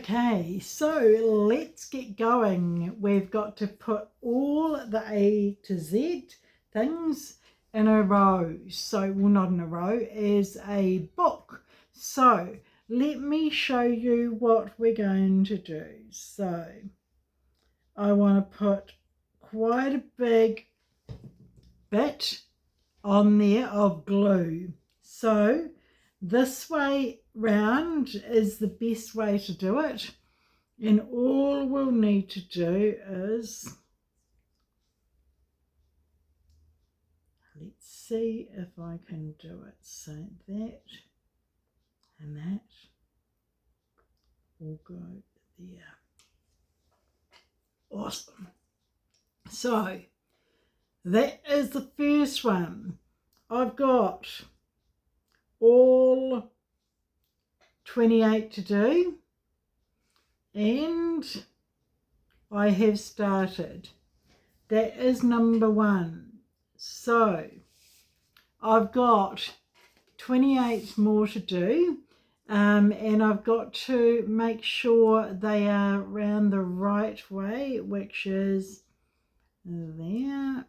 Okay, so let's get going. We've got to put all the A to Z things in a row. So, well, not in a row, as a book. So, let me show you what we're going to do. So, I want to put quite a big bit on there of glue. So, this way round is the best way to do it. And all we'll need to do is, let's see if I can do it. So that and that will go there. Awesome. So that is the first one. I've got all 28 to do, and I have started. That is number one. So I've got 28 more to do, and I've got to make sure they are round the right way, which is there.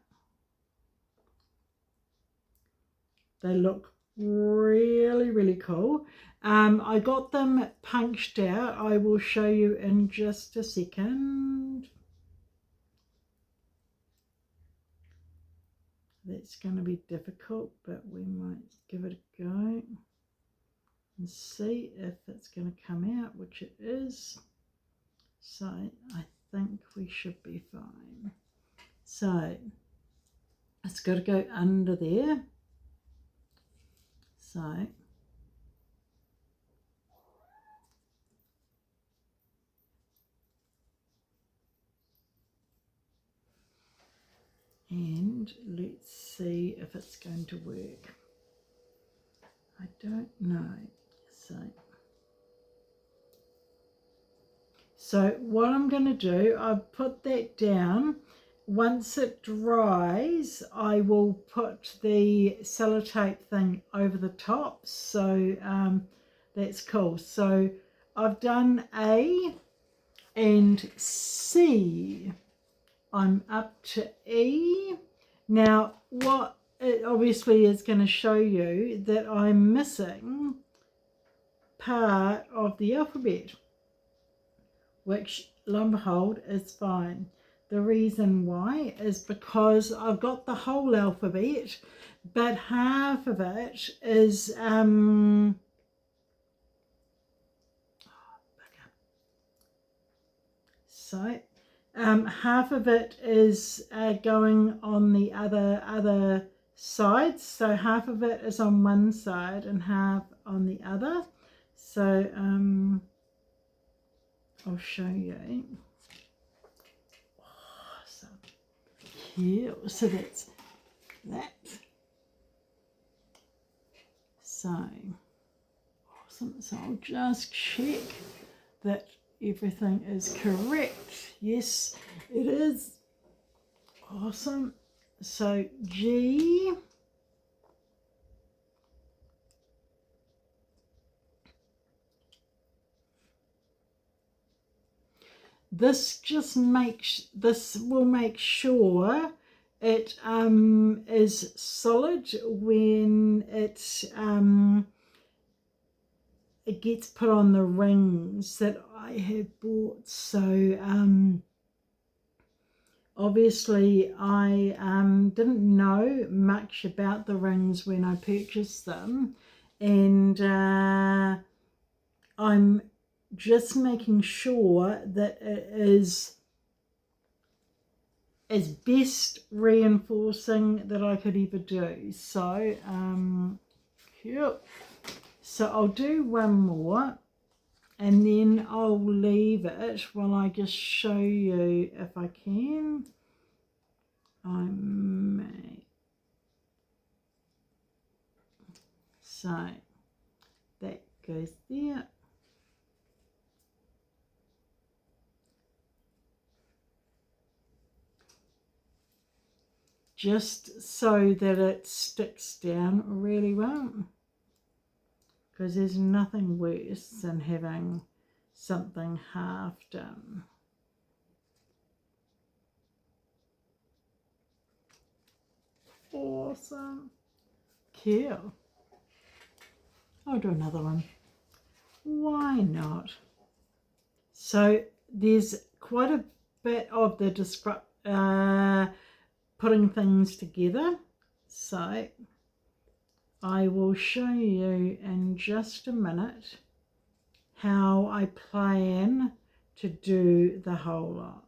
They look really, really cool. I got them punched out. I will show you in just a second. That's going to be difficult, but we might give it a go and see if it's going to come out, which it is. So I think we should be fine. So it's got to go under there. So and let's see if it's going to work. I don't know. So what I'm going to do, I've put that down. Once it dries, I will put the sellotape thing over the top. So that's cool. So I've done A and C. I'm up to E. Now, what it obviously is going to show you that I'm missing part of the alphabet, which, lo and behold, is fine. The reason why is because I've got the whole alphabet, but half of it is half of it is going on the other side. So half of it is on one side and half on the other. So I'll show you. Awesome. Cute. So that's that. So awesome. So I'll just check that everything is correct. Yes, it is. Awesome. So G. This will make sure it is solid when it gets put on the rings that I have bought. So obviously I didn't know much about the rings when I purchased them, and I'm just making sure that it is as best reinforcing that I could ever do. So cute. So I'll do one more and then I'll leave it while I just show you if I can. I may. So that goes there. Just so that it sticks down really well, because there's nothing worse than having something half done. Awesome. Cool. I'll do another one. Why not? So there's quite a bit of the putting things together. So I will show you in just a minute how I plan to do the whole lot.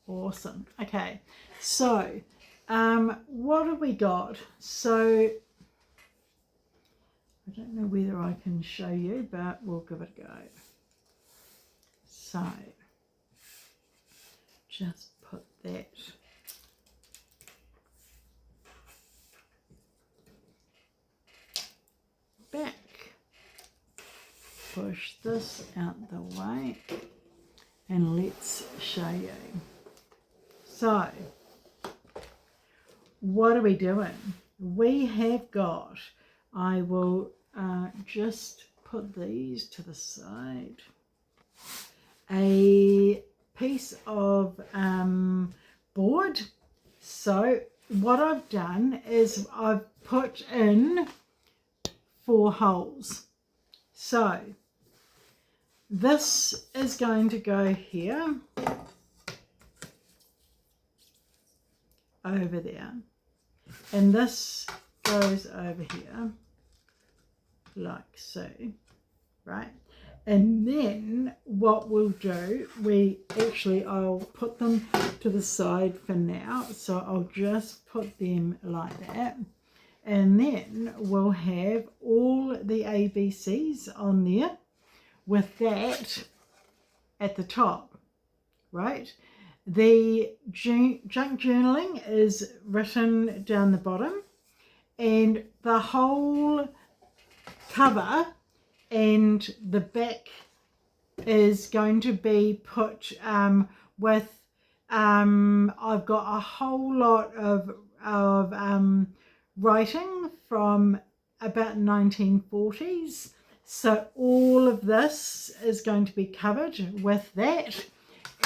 Awesome. Okay, so what have we got? So I don't know whether I can show you, but we'll give it a go. So just put that back, push this out the way, and let's show you. So what are we doing? We have got, I will just put these to the side, a piece of board. So what I've done is I've put in 4 holes. So this is going to go here, over there, and this goes over here like so, right? And then what we'll do, I'll put them to the side for now, so I'll just put them like that, and then we'll have all the ABCs on there with that at the top, right? The junk journaling is written down the bottom, and the whole cover and the back is going to be put with I've got a whole lot of writing from about 1940s, so all of this is going to be covered with that,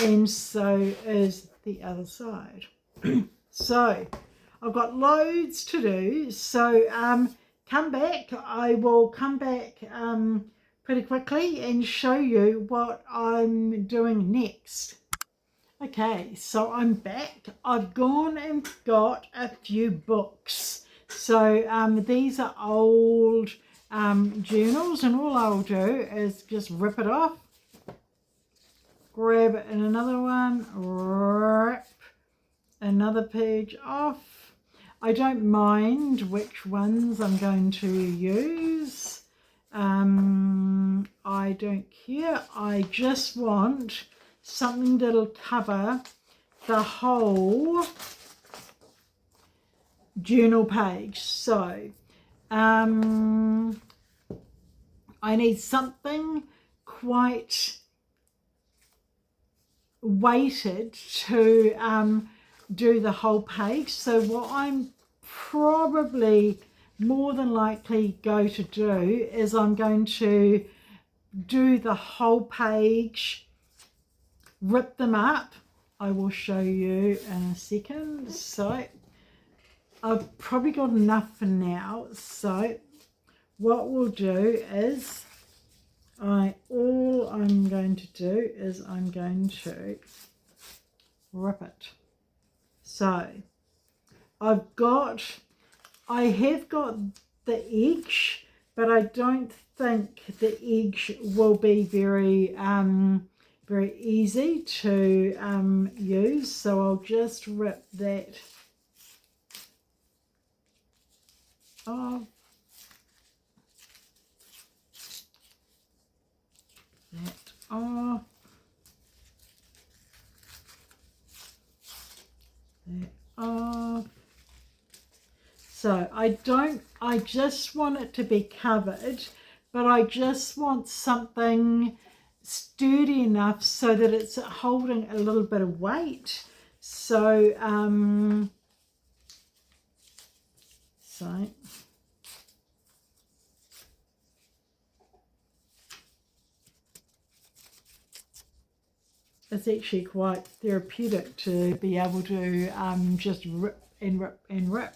and so is the other side. So I've got loads to do, so come back. I will come back pretty quickly and show you what I'm doing next. Okay, so I'm back. I've gone and got a few books. So these are old journals, and all I'll do is just rip it off, grab it in another one, rip another page off. I don't mind which ones I'm going to use. I don't care. I just want something that'll cover the whole journal page. So I need something quite weighted to do the whole page. So what I'm probably more than likely going to do is I'm going to do the whole page, rip them up. I will show you in a second. So I've probably got enough for now. So what we'll do is all I'm going to do is I'm going to rip it. So I have got the edge, but I don't think the edge will be very easy to use. So I'll just rip that off. That off. That off. So I just want it to be covered, but I just want something sturdy enough so that it's holding a little bit of weight. So it's actually quite therapeutic to be able to just rip and rip and rip.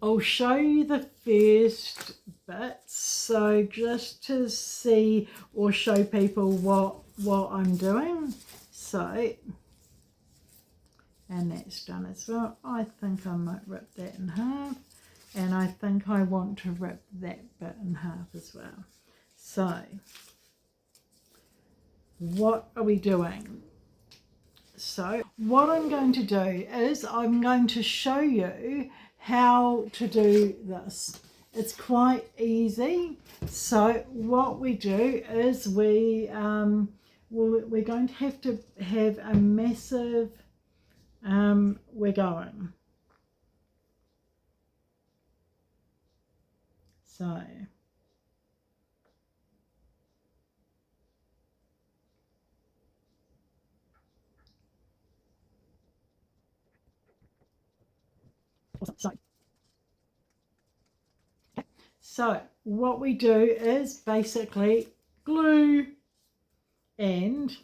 I'll show you the first bit, so just to see or show people what I'm doing. So, and that's done as well. I think I might rip that in half, and I think I want to rip that bit in half as well. So, what are we doing? So, what I'm going to do is I'm going to show you how to do this. It's quite easy. So what we do is we're going to have a massive we're going. So So what we do is basically glue, and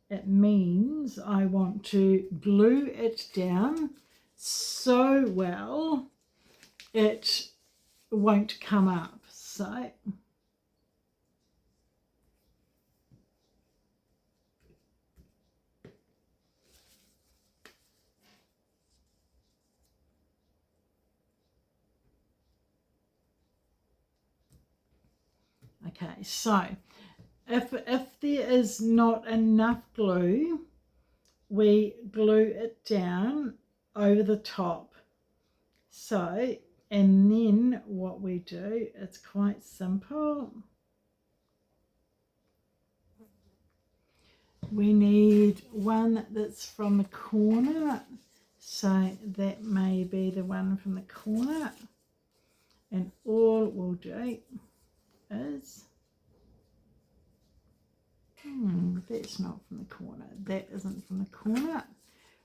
it means I want to glue it down so well it won't come up. So okay, so if there is not enough glue, we glue it down over the top. So, and then what we do, it's quite simple. We need one that's from the corner, so that may be the one from the corner, and all we'll do is that's not from the corner, that isn't from the corner.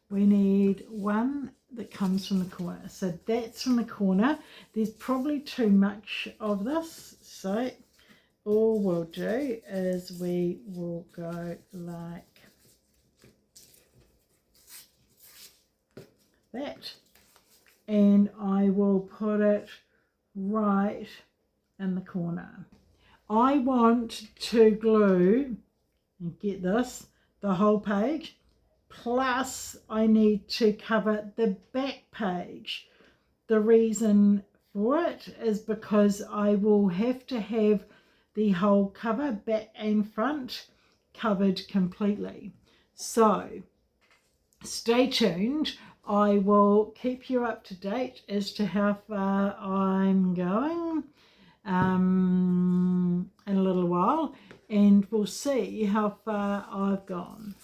We need one that comes from the corner, so that's from the corner. There's probably too much of this, so all we'll do is we will go like that, and I will put it right in the corner. I want to glue, and get this, the whole page, plus I need to cover the back page. The reason for it is because I will have to have the whole cover, back and front, covered completely. So stay tuned. I will keep you up to date as to how far I'm going in a little while, and we'll see how far I've gone.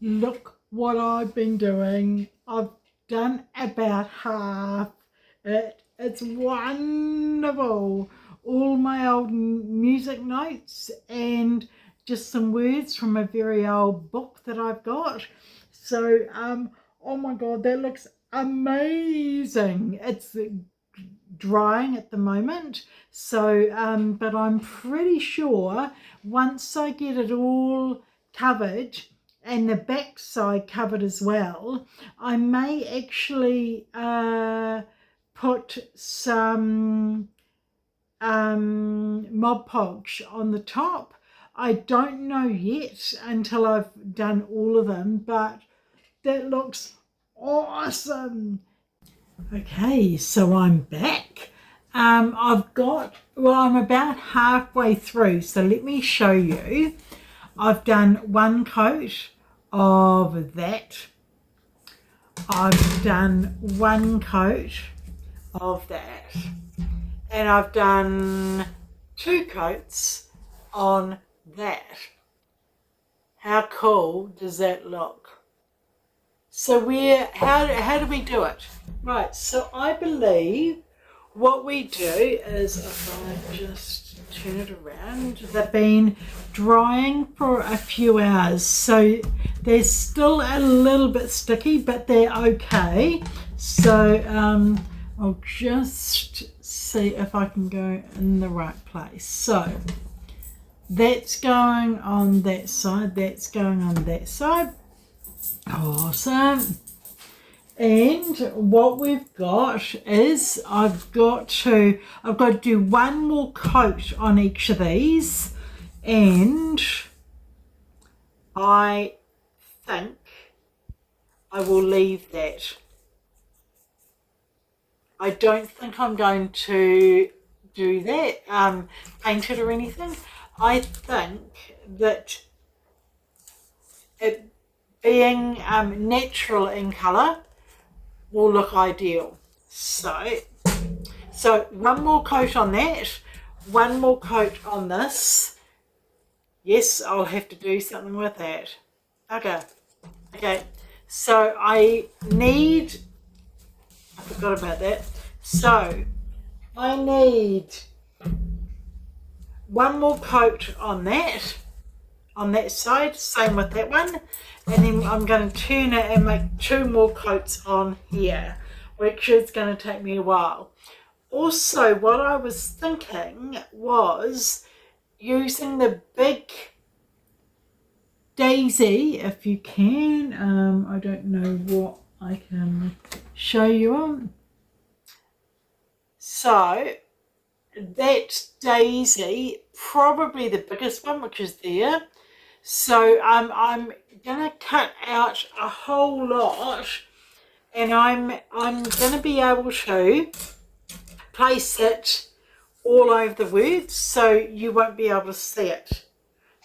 Look what I've been doing. I've done about half. It's wonderful. All my old music notes and just some words from a very old book that I've got. So, oh my God, that looks amazing. It's drying at the moment, so but I'm pretty sure once I get it all covered and the back side covered as well, I may actually put some Mod Podge on the top. I don't know yet until I've done all of them, but that looks awesome. Okay, so I'm back. I'm about halfway through, so let me show you. I've done one coat of that. I've done one coat of that. And I've done 2 coats on that. How cool does that look? So how do we do it? Right, so I believe what we do is, if I just turn it around, they've been drying for a few hours, so they're still a little bit sticky, but they're okay. So I'll just see if I can go in the right place. So that's going on that side, that's going on that side. Awesome. And what we've got is I've got to do one more coat on each of these, and I think I will leave that. I don't think I'm going to do that, paint it or anything. I think that it being natural in colour will look ideal. So one more coat on that, one more coat on this. Yes, I'll have to do something with that. Okay, so I forgot about that. So I need one more coat on that side, same with that one, and then I'm going to turn it and make two more coats on here, which is going to take me a while. Also, what I was thinking was using the big daisy, if you can. I don't know what I can show you on. So that daisy, probably the biggest one, which is there. So I'm gonna cut out a whole lot, and I'm gonna be able to place it all over the words, so you won't be able to see it.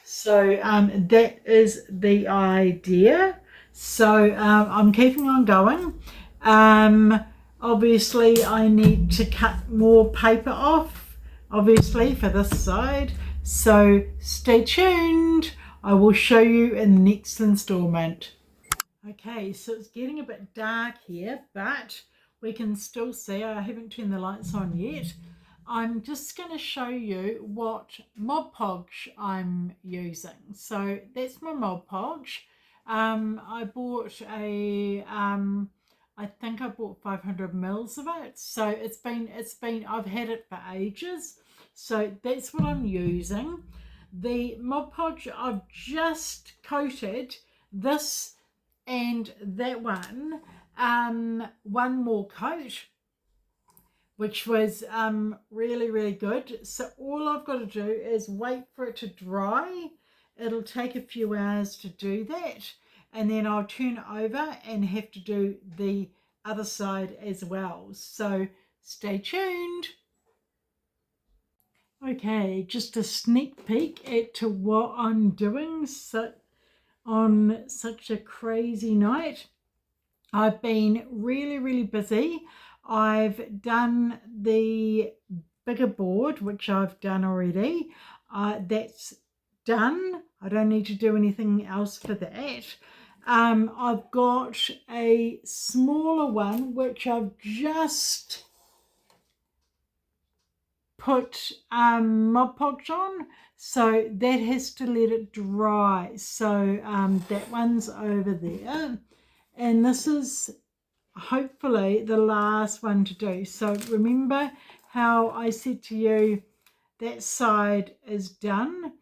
So that is the idea. So I'm keeping on going. Obviously I need to cut more paper off, obviously, for this side. So stay tuned. I will show you in the next installment. Okay, so it's getting a bit dark here, but we can still see. I haven't turned the lights on yet. I'm just going to show you what Mod Podge I'm using. So that's my Mod Podge. I bought I think I bought 500 mils of it. So it's been I've had it for ages. So that's what I'm using. The Mod Podge, I've just coated this and that one more coat, which was really good. So all I've got to do is wait for it to dry. It'll take a few hours to do that, and then I'll turn it over and have to do the other side as well. So stay tuned. Okay, just a sneak peek at what I'm doing on such a crazy night. I've been really busy. I've done the bigger board, which I've done already. That's done. I don't need to do anything else for that. I've got a smaller one, which I've just put Mod Podge on, so that has to let it dry. So that one's over there, and this is hopefully the last one to do. So remember how I said to you that side is done.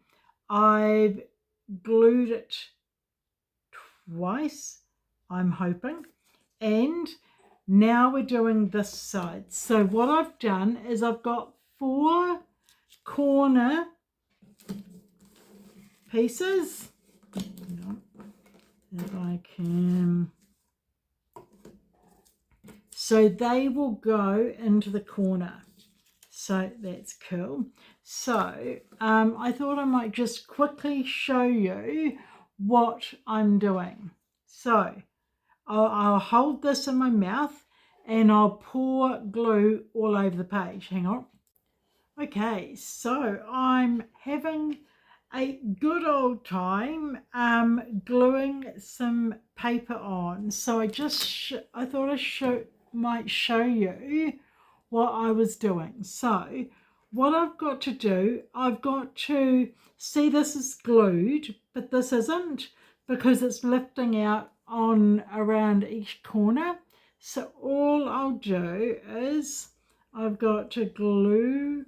I've glued it twice, I'm hoping, and now we're doing this side. So what I've done is I've got 4 corner pieces. If I can, so they will go into the corner. So that's cool. So I thought I might just quickly show you what I'm doing. So I'll hold this in my mouth and I'll pour glue all over the page. Hang on. Okay, so I'm having a good old time gluing some paper on. So I thought I might show you what I was doing. So what I've got to do, I've got to see this is glued, but this isn't, because it's lifting out on around each corner. So all I'll do is I've got to glue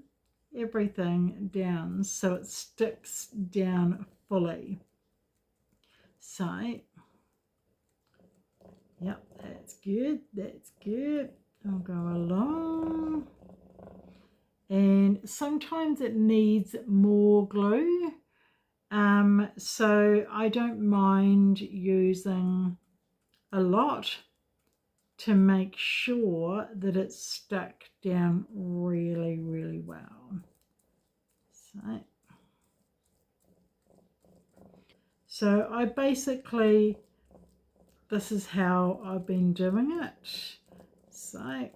everything down so it sticks down fully. So, yep, that's good, that's good. I'll go along. And sometimes it needs more glue. So I don't mind using a lot to make sure that it's stuck down really, really well. So I basically, this is how I've been doing it. So,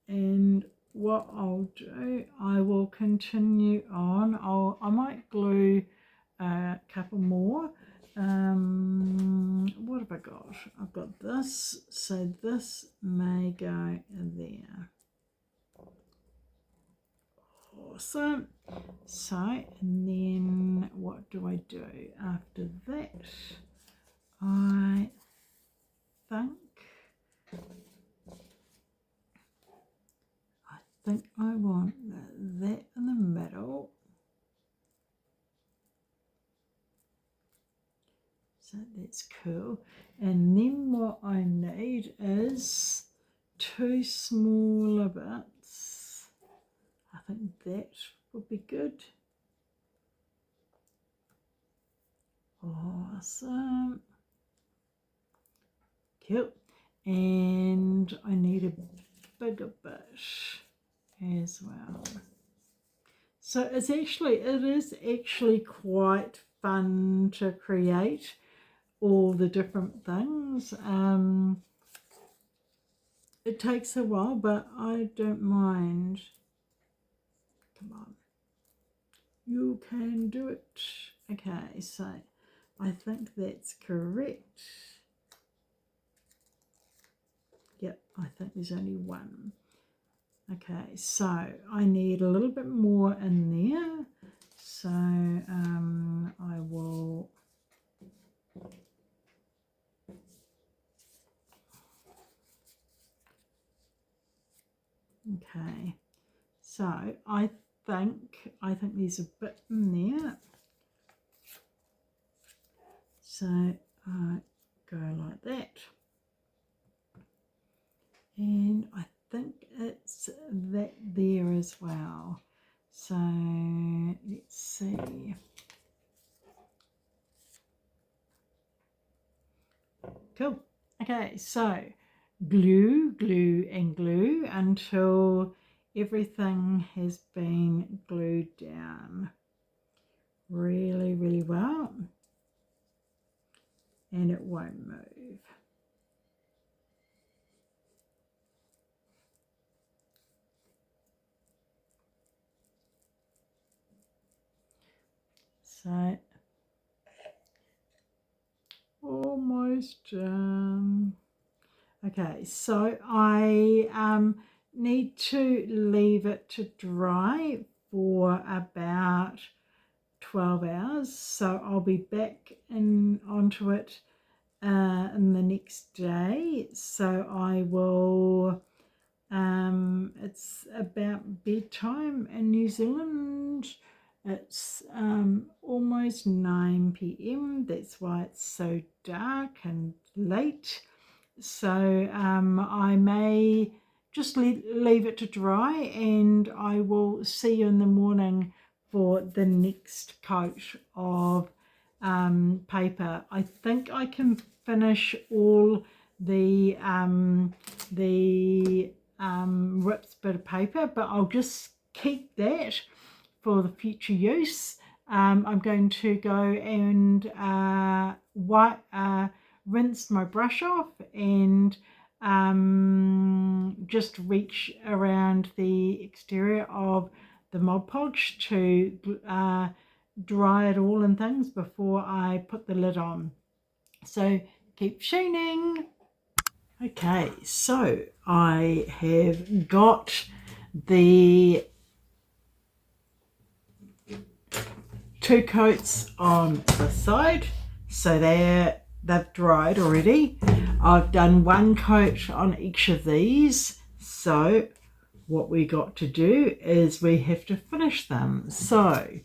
and what I'll do, I will continue on. I might glue a couple more. What have I got? I've got this, so this may go there. Awesome. So, and then what do I do after that? I think I want that in the middle. So that's cool. And then what I need is 2 smaller bits. I think that would be good. Awesome. Cool. And I need a bigger bit as well. So it is actually quite fun to create all the different things. It takes a while, but I don't mind. Come on, you can do it. Okay, so I think that's correct. Yep, I think there's only one. Okay, so I need a little bit more in there. So I will okay. So I think there's a bit in there. So I go like that. And I think it's that there as well. So let's see. Cool. Okay, so glue, glue and glue until everything has been glued down really, really well. And it won't move. So almost done. Okay, so I need to leave it to dry for about 12 hours. So I'll be back onto it in the next day. So I will, it's about bedtime in New Zealand. It's almost 9 p.m. That's why it's so dark and late. So I may just leave it to dry, and I will see you in the morning for the next coat of paper. I think I can finish all the rips bit of paper, but I'll just keep that for the future use. I'm going to go and rinse my brush off and just reach around the exterior of the Mod Podge to dry it all and things before I put the lid on. So keep shooting. Okay, so I have got the 2 coats on the side, so they've dried already. I've done one coat on each of these, so what we got to do is we have to finish them. So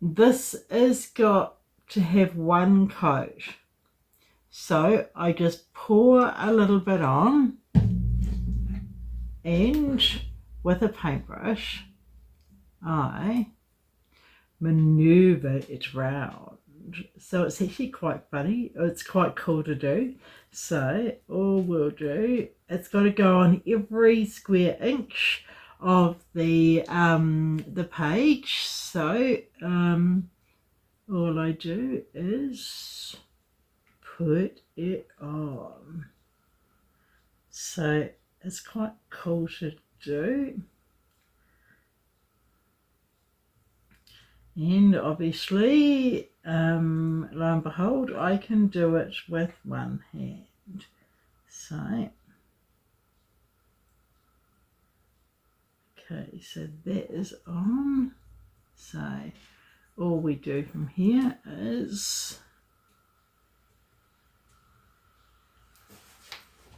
this is got to have one coat. So I just pour a little bit on, and with a paintbrush I maneuver it round. So it's actually quite funny. It's quite cool to do. So all we'll do, it's got to go on every square inch of the page. So all I do is put it on. So it's quite cool to do. And obviously, lo and behold, I can do it with one hand. So, okay, so that is on. So all we do from here is,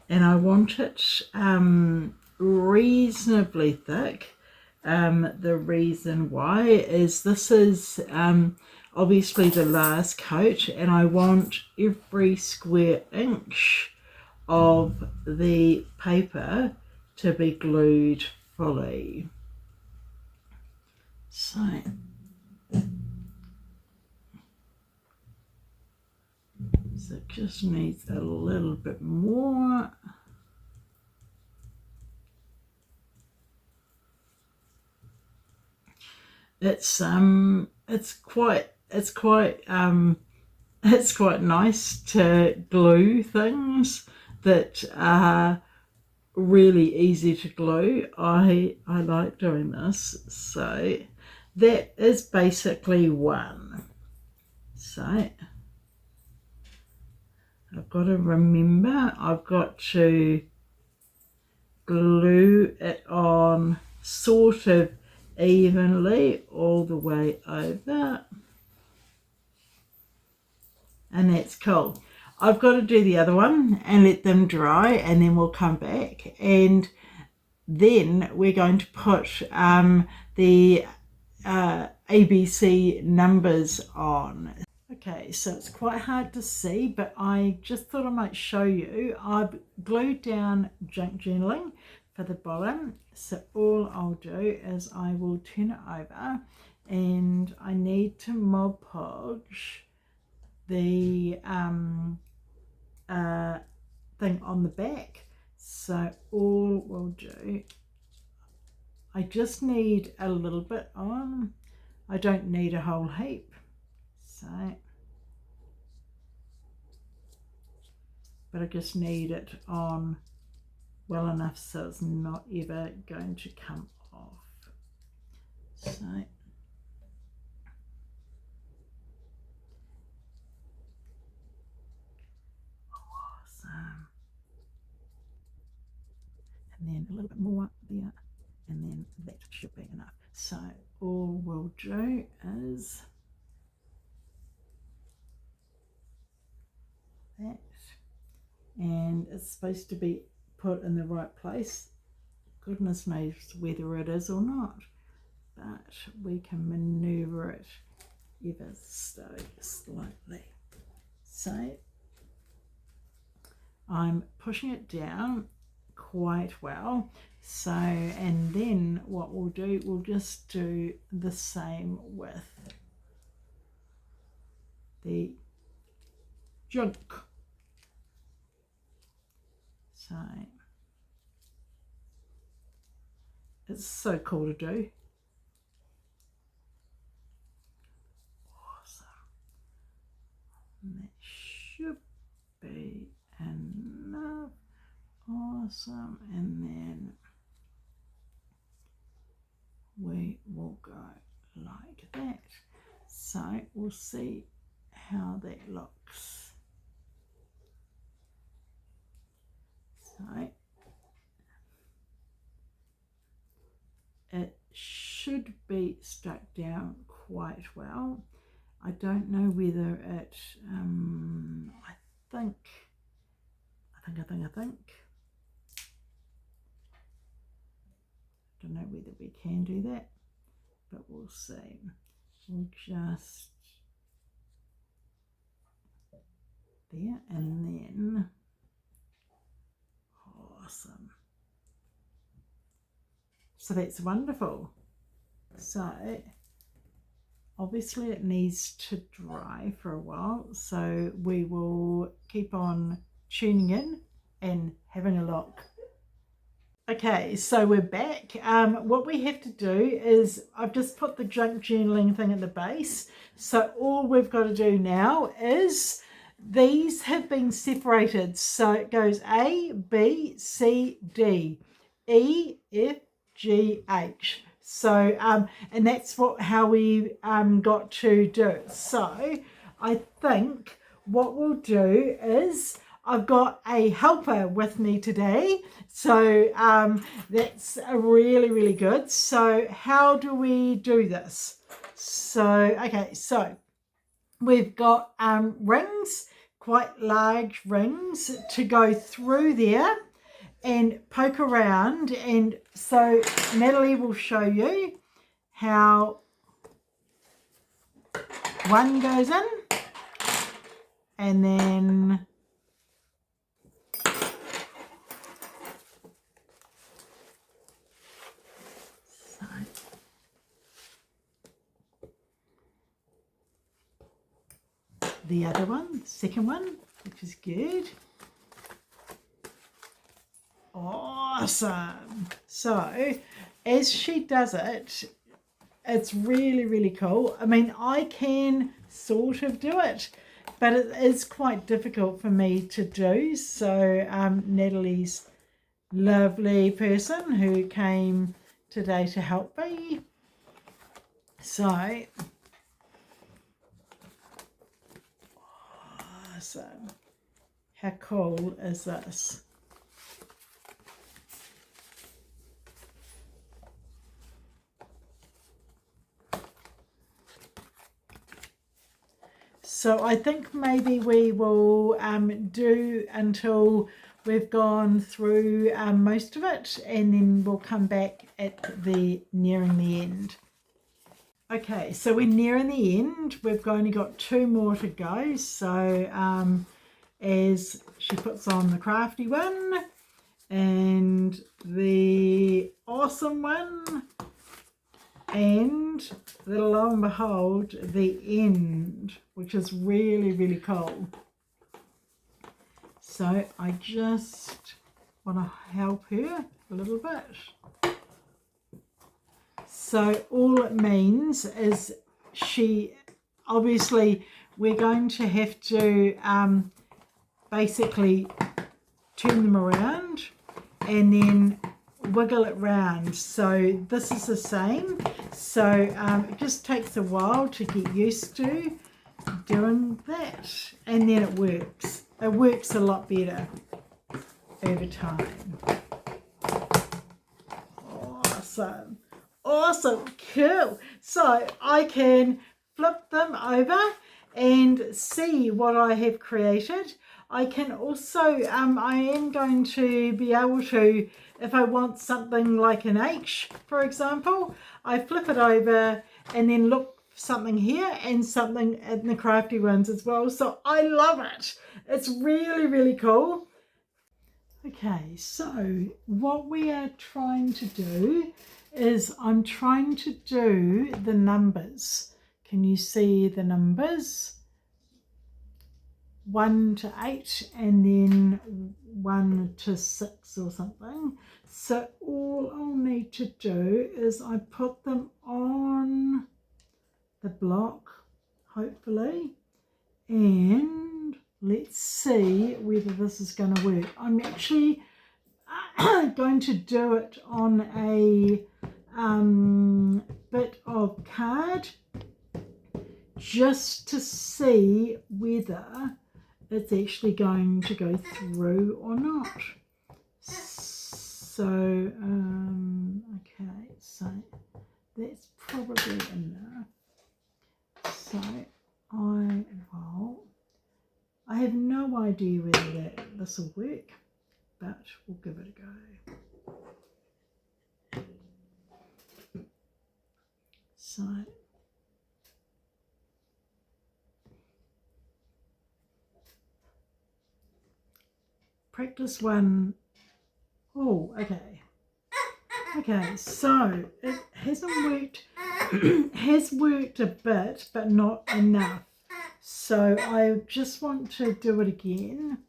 and I want it reasonably thick. The reason why is this is obviously the last coat, and I want every square inch of the paper to be glued fully. So it just needs a little bit more. It's quite nice to glue things that are really easy to glue. I like doing this. So that is basically one. So I've got to remember, I've got to glue it on sort of evenly all the way over, and that's cool. I've got to do the other one and let them dry, and then we'll come back, and then we're going to put the ABC numbers on. Okay, so it's quite hard to see, but I just thought I might show you. I've glued down junk journaling for the bottom, so all I'll do is I will turn it over, and I need to Mod Podge the thing on the back. So all we'll do, I just need a little bit on. I don't need a whole heap. So, but I just need it on well enough so it's not ever going to come off. So awesome. And then a little bit more there, and then that should be enough. So all we'll do is that, and it's supposed to be put in the right place. Goodness knows whether it is or not, but we can maneuver it ever so slightly. So I'm pushing it down quite well. So, and then what we'll do, we'll just do the same with the junk. So it's so cool to do. Awesome. And that should be enough. Awesome. And then we will go like that. So we'll see how that looks. So it should be stuck down quite well. I don't know whether it, I I think. Don't know whether we can do that, but we'll see. We'll just there, and then awesome. So that's wonderful. So obviously it needs to dry for a while, so we will keep on tuning in and having a look. Okay, so we're back. What we have to do is, I've just put the junk journaling thing at the base. So all we've got to do now is, these have been separated. So it goes A, B, C, D, E, F, G, H. So, and that's how we got to do it. So I think what we'll do is, I've got a helper with me today, so that's really, really good. So how do we do this? So, okay, so we've got rings, quite large rings, to go through there and poke around. And so Natalie will show you how one goes in, and then the other one, the second one, which is good. Awesome. So as she does it, it's really, really cool. I mean, I can sort of do it, but it is quite difficult for me to do. So Natalie's lovely person who came today to help me. So awesome. How cool is this? So I think maybe we will do until we've gone through most of it, and then we'll come back at the nearing the end. Okay, so we're nearing the end. We've only got 2 more to go. So as she puts on the crafty one and the awesome one, and lo and behold, the end, which is really, really cool. So I just want to help her a little bit. So all it means is, she obviously, we're going to have to basically turn them around and then wiggle it round. So this is the same. So it just takes a while to get used to doing that, and then it works. It works a lot better over time. Awesome. Awesome. Cool. So I can flip them over and see what I have created. I can also, I am going to be able to, if I want something like an H, for example, I flip it over and then look for something here and something in the crafty ones as well. So I love it. It's really, really cool. Okay, so what we are trying to do is, I'm trying to do the numbers. Can you see the numbers? 1 to 8 and then 1 to 6 or something. So all I'll need to do is I put them on the block, hopefully, and let's see whether this is going to work. I'm actually going to do it on a bit of card just to see whether it's actually going to go through or not. So okay, so that's probably enough. So I will I have no idea whether this will work, but we'll give it a go. So practice one. Oh, okay. Okay, so it hasn't worked, has worked a bit, but not enough. So I just want to do it again.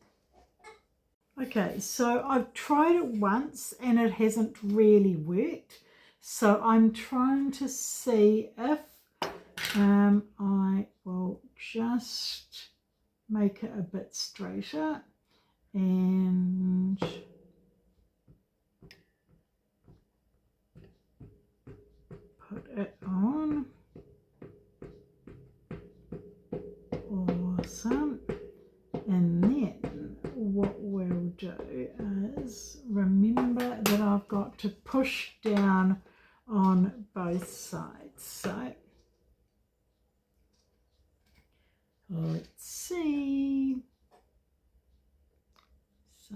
Okay, so I've tried it once and it hasn't really worked. So I'm trying to see if I will just make it a bit straighter and put it on. Awesome. And then what we'll do is remember that I've got to push down on both sides. So let's see. So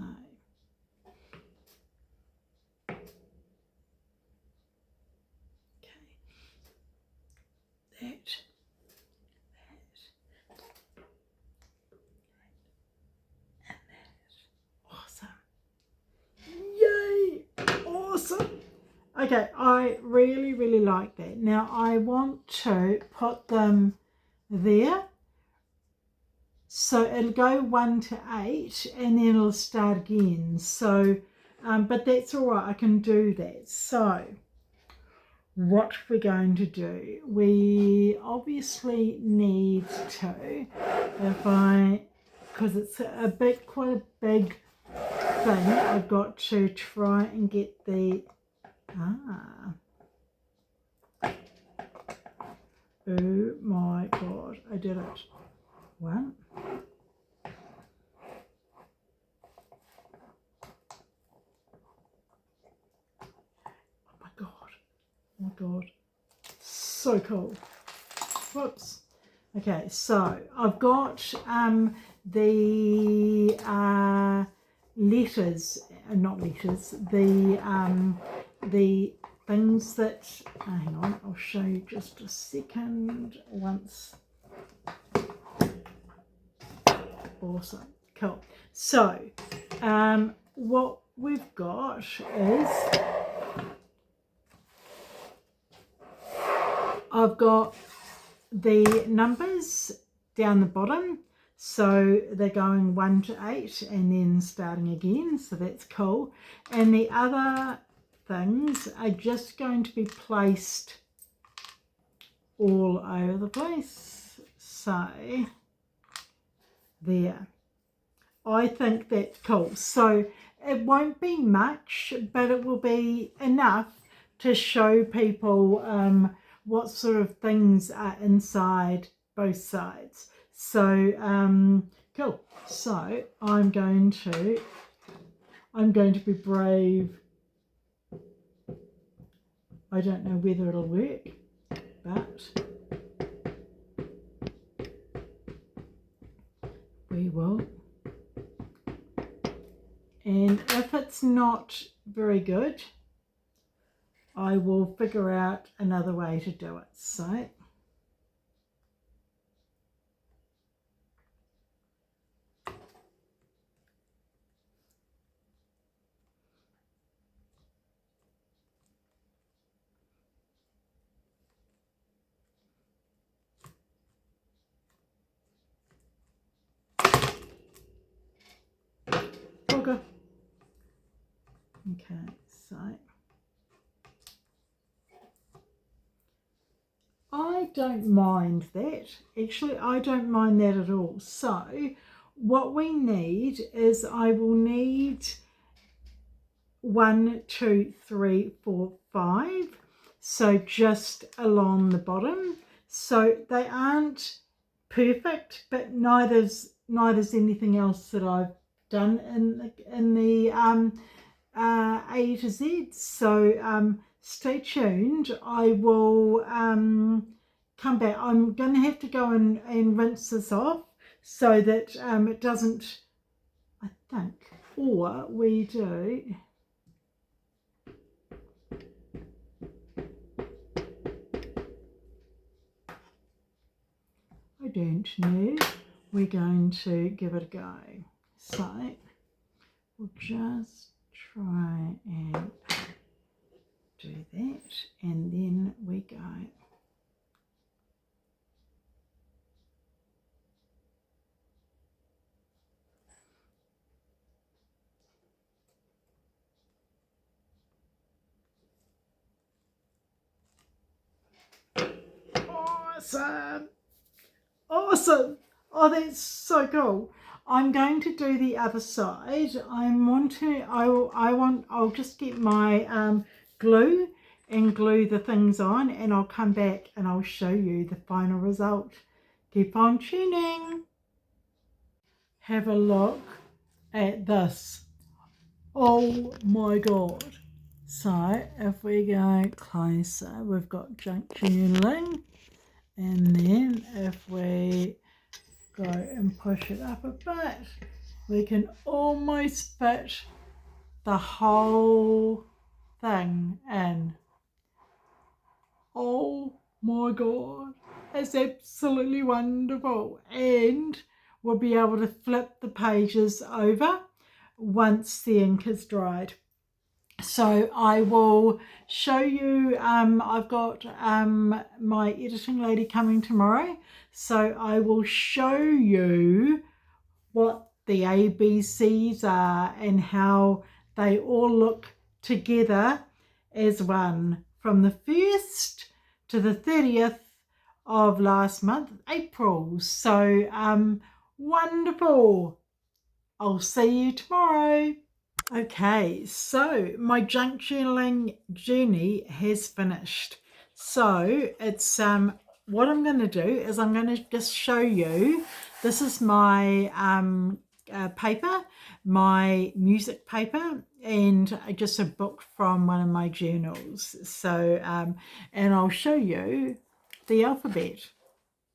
that. Awesome. Yay! Awesome. Okay, I really like that. Now I want to put them there. So it'll go 1 to 8 and then it'll start again. So, but that's all right, I can do that. So what we're going to do, we obviously need to, because it's quite a big thing, I've got to try and get the, oh my God, I did it. 1. Oh my God, so cool. Whoops. Okay, so I've got the letters, not letters, the things that, hang on, I'll show you just a second once. Awesome, cool. So what we've got is, I've got the numbers down the bottom, so they're going 1 to 8 and then starting again, so that's cool. And the other things are just going to be placed all over the place. So there. I think that's cool. So it won't be much, but it will be enough to show people what sort of things are inside both sides. So cool. So I'm going to be brave. I don't know whether it'll work, but we will. And if it's not very good, I will figure out another way to do it. So okay, so I don't mind that. Actually, I don't mind that at all. So what we need is, I will need 1, 2, 3, 4, 5. So just along the bottom. So they aren't perfect, but neither's anything else that I've done in the A to Z. So stay tuned. I will come back. I'm going to have to go and rinse this off. so that it doesn't, I think, or we do, I don't know, we're going to give it a go. So we'll just try and do that, and then we go. Awesome! Awesome! Oh, that's so cool. I'm going to do the other side. I'll just get my glue and glue the things on, and I'll come back and I'll show you the final result. Keep on tuning. Have a look at this. Oh my God. So if we go closer, we've got junk journaling, and then if we go and push it up a bit, we can almost fit the whole thing in. Oh my God, it's absolutely wonderful. And we'll be able to flip the pages over once the ink is dried. So I will show you, I've got my editing lady coming tomorrow, so I will show you what the ABCs are and how they all look together as one from the 1st to the 30th of last month, April. So wonderful. I'll see you tomorrow. Okay, so my junk journaling journey has finished. So it's what I'm going to do is I'm going to just show you. This is my paper, my music paper, and just a book from one of my journals. So and I'll show you the alphabet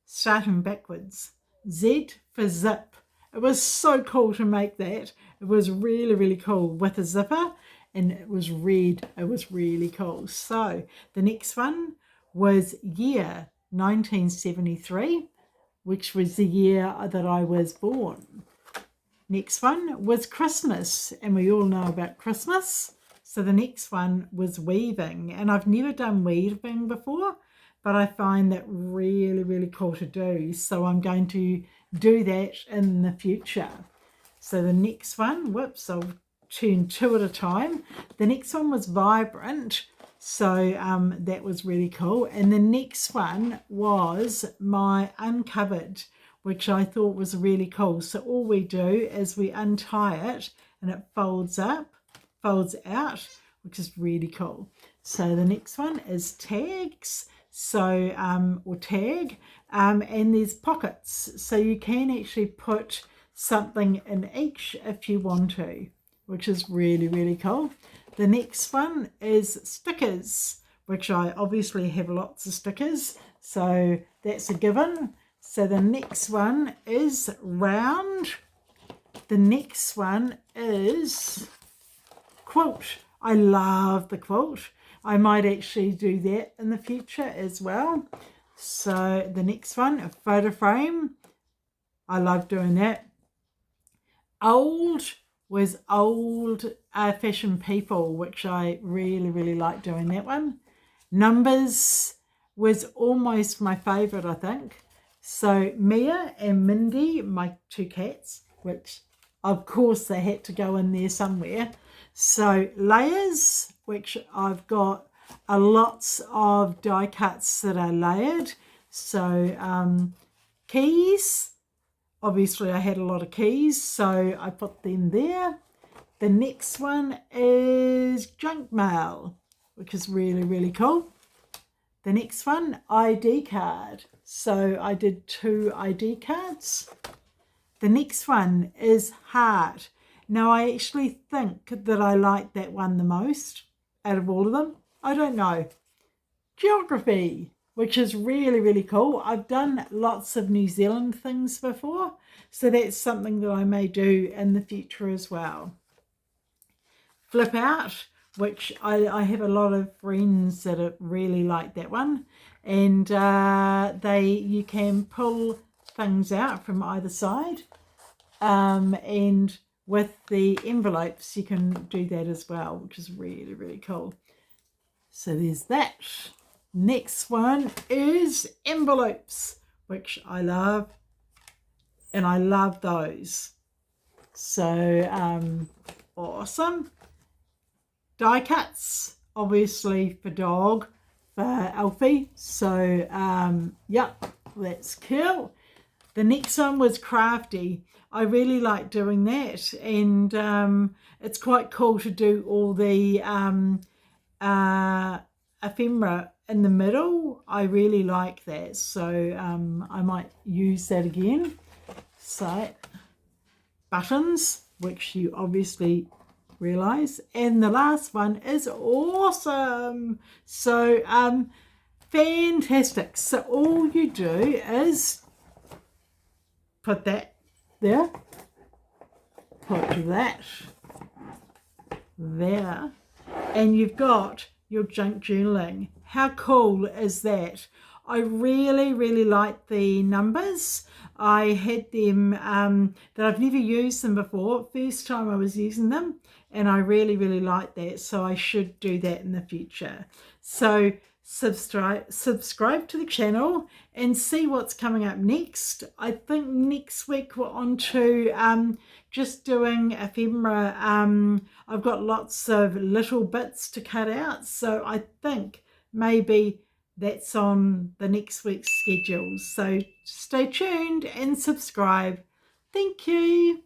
starting backwards. Z for zip. It was so cool to make that. It was really, really cool with a zipper, and it was red. It was really cool. So the next one was year 1973, which was the year that I was born. Next one was Christmas, and we all know about Christmas. So the next one was weaving, and I've never done weaving before, but I find that really, really cool to do. So I'm going to do that in the future. So the next one, whoops, I'll turn 2 at a time. The next one was vibrant. So that was really cool. And the next one was my uncovered, which I thought was really cool. So all we do is we untie it and it folds up, folds out, which is really cool. So the next one is tags. So or tag, and there's pockets, so you can actually put something in each if you want to, which is really, really cool. The next one is stickers, which I obviously have lots of stickers, so that's a given. So the next one is round. The next one is quilt. I love the quilt. I might actually do that in the future as well. So the next one, a photo frame. I love doing that. Old was old fashioned people, which I really, really like doing that one. Numbers was almost my favourite, I think. So Mia and Mindy, my 2 cats, which of course they had to go in there somewhere. So layers, which I've got lots of die cuts that are layered. So keys, obviously I had a lot of keys, so I put them there. The next one is junk mail, which is really, really cool. The next one, ID card. So I did 2 ID cards. The next one is heart. Now I actually think that I like that one the most out of all of them. I don't know. Geography which is really, really cool. I've done lots of New Zealand things before, so that's something that I may do in the future as well. Flip out, which I have a lot of friends that are really like that one, and you can pull things out from either side, and with the envelopes you can do that as well, which is really, really cool. So there's that. Next one is envelopes, which I love, and I love those. So awesome. Die cuts, obviously for dog, for Alfie. So yep, that's cool. The next one was crafty. I really like doing that, and it's quite cool to do all the ephemera in the middle. I really like that, so I might use that again. So buttons, which you obviously realize, and the last one is awesome. So fantastic. So all you do is put that there, put that there, and you've got your junk journaling. How cool is that? I really, really like the numbers. I had them that I've never used them before. First time I was using them, and I really, really like that. So I should do that in the future. So subscribe to the channel and see what's coming up next. I think next week we're on to just doing ephemera. I've got lots of little bits to cut out, so I think maybe that's on the next week's schedule. So stay tuned and subscribe. Thank you.